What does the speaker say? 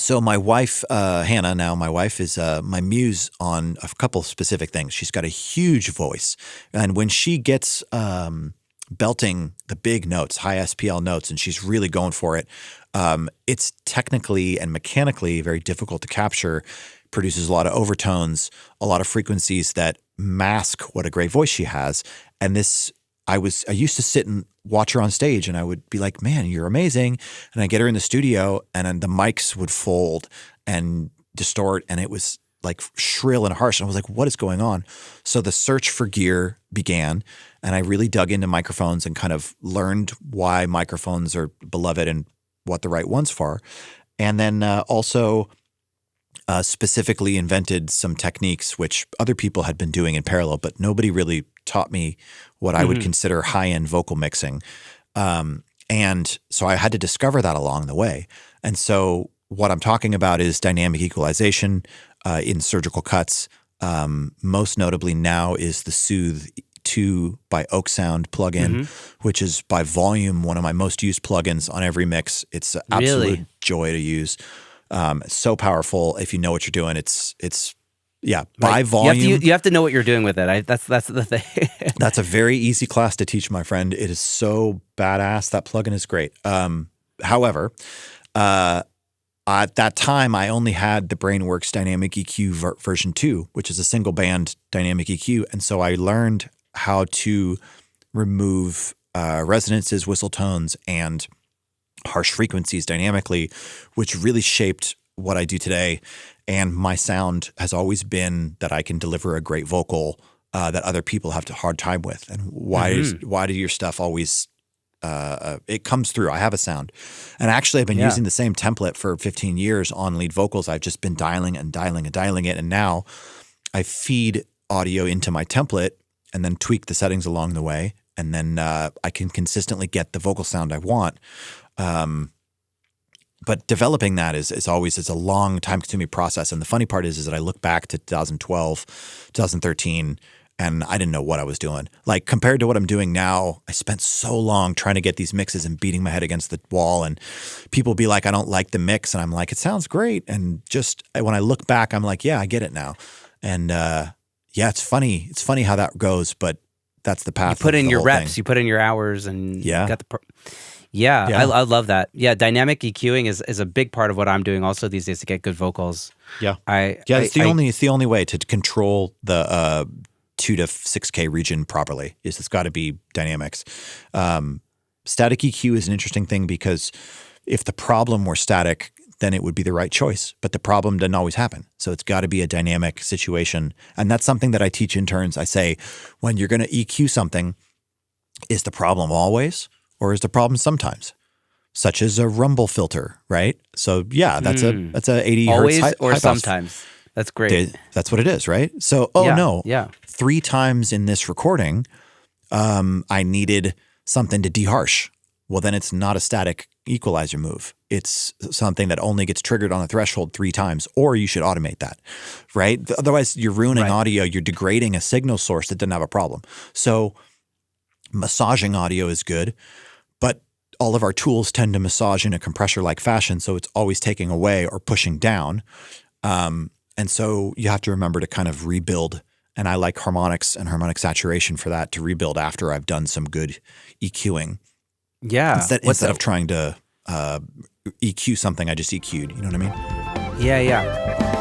So my wife, Hannah, now my wife is my muse on a couple specific things. She's got a huge voice, and when she gets belting the big notes, high SPL notes, and she's really going for it, it's technically and mechanically very difficult to capture. Produces a lot of overtones, a lot of frequencies that mask what a great voice she has. And I used to sit and watch her on stage, and I would be like, man, you're amazing. And I get her in the studio, and then the mics would fold and distort, and it was like shrill and harsh. And I was like, what is going on? So the search for gear began, and I really dug into microphones and kind of learned why microphones are beloved and what the right ones for. And then also specifically invented some techniques which other people had been doing in parallel, but nobody really taught me what I would consider high-end vocal mixing. And so I had to discover that along the way. And so what I'm talking about is dynamic equalization in surgical cuts. Most notably now is the Soothe 2 by Oak Sound plugin, which is by volume one of my most used plugins on every mix. It's an absolute joy to use. So powerful if you know what you're doing. It's by volume. You have to know what you're doing with it. That's the thing. That's a very easy class to teach, my friend. It is so badass. That plugin is great. However, at that time, I only had the Brainworks Dynamic EQ version 2, which is a single band dynamic EQ. And so I learned how to remove resonances, whistle tones, and harsh frequencies dynamically, which really shaped what I do today. And my sound has always been that I can deliver a great vocal that other people have a hard time with. And why do your stuff always it comes through? I have a sound. And actually I've been using the same template for 15 years on lead vocals. I've just been dialing and dialing and dialing it. And now I feed audio into my template and then tweak the settings along the way. And then I can consistently get the vocal sound I want. But developing that is a long time consuming process. And the funny part is that I look back to 2012, 2013, and I didn't know what I was doing. Like compared to what I'm doing now, I spent so long trying to get these mixes and beating my head against the wall, and people be like, I don't like the mix. And I'm like, it sounds great. And just when I look back, I'm like, yeah, I get it now. And it's funny. It's funny how that goes, but that's the path. You put in your reps, you put in your hours, and you got the I love that. Yeah, dynamic EQing is a big part of what I'm doing also these days to get good vocals. Yeah, it's the only way to control the 2 to 6K region properly. It's got to be dynamics. Static EQ is an interesting thing because if the problem were static, then it would be the right choice. But the problem doesn't always happen. So it's got to be a dynamic situation. And that's something that I teach interns. I say, when you're going to EQ something, is the problem always? Or is the problem sometimes, such as a rumble filter, right? So that's a 80 always hertz or sometimes. That's great. That's what it is, right? So 3 times in this recording, I needed something to deharsh. Well, then it's not a static equalizer move. It's something that only gets triggered on a threshold 3 times, or you should automate that, right? Otherwise, you're ruining audio. You're degrading a signal source that didn't have a problem. So massaging audio is good. But all of our tools tend to massage in a compressor-like fashion, so it's always taking away or pushing down. And so you have to remember to kind of rebuild. And I like harmonics and harmonic saturation for that, to rebuild after I've done some good EQing. Yeah. Instead of trying to EQ something I just EQ'd. You know what I mean? Yeah.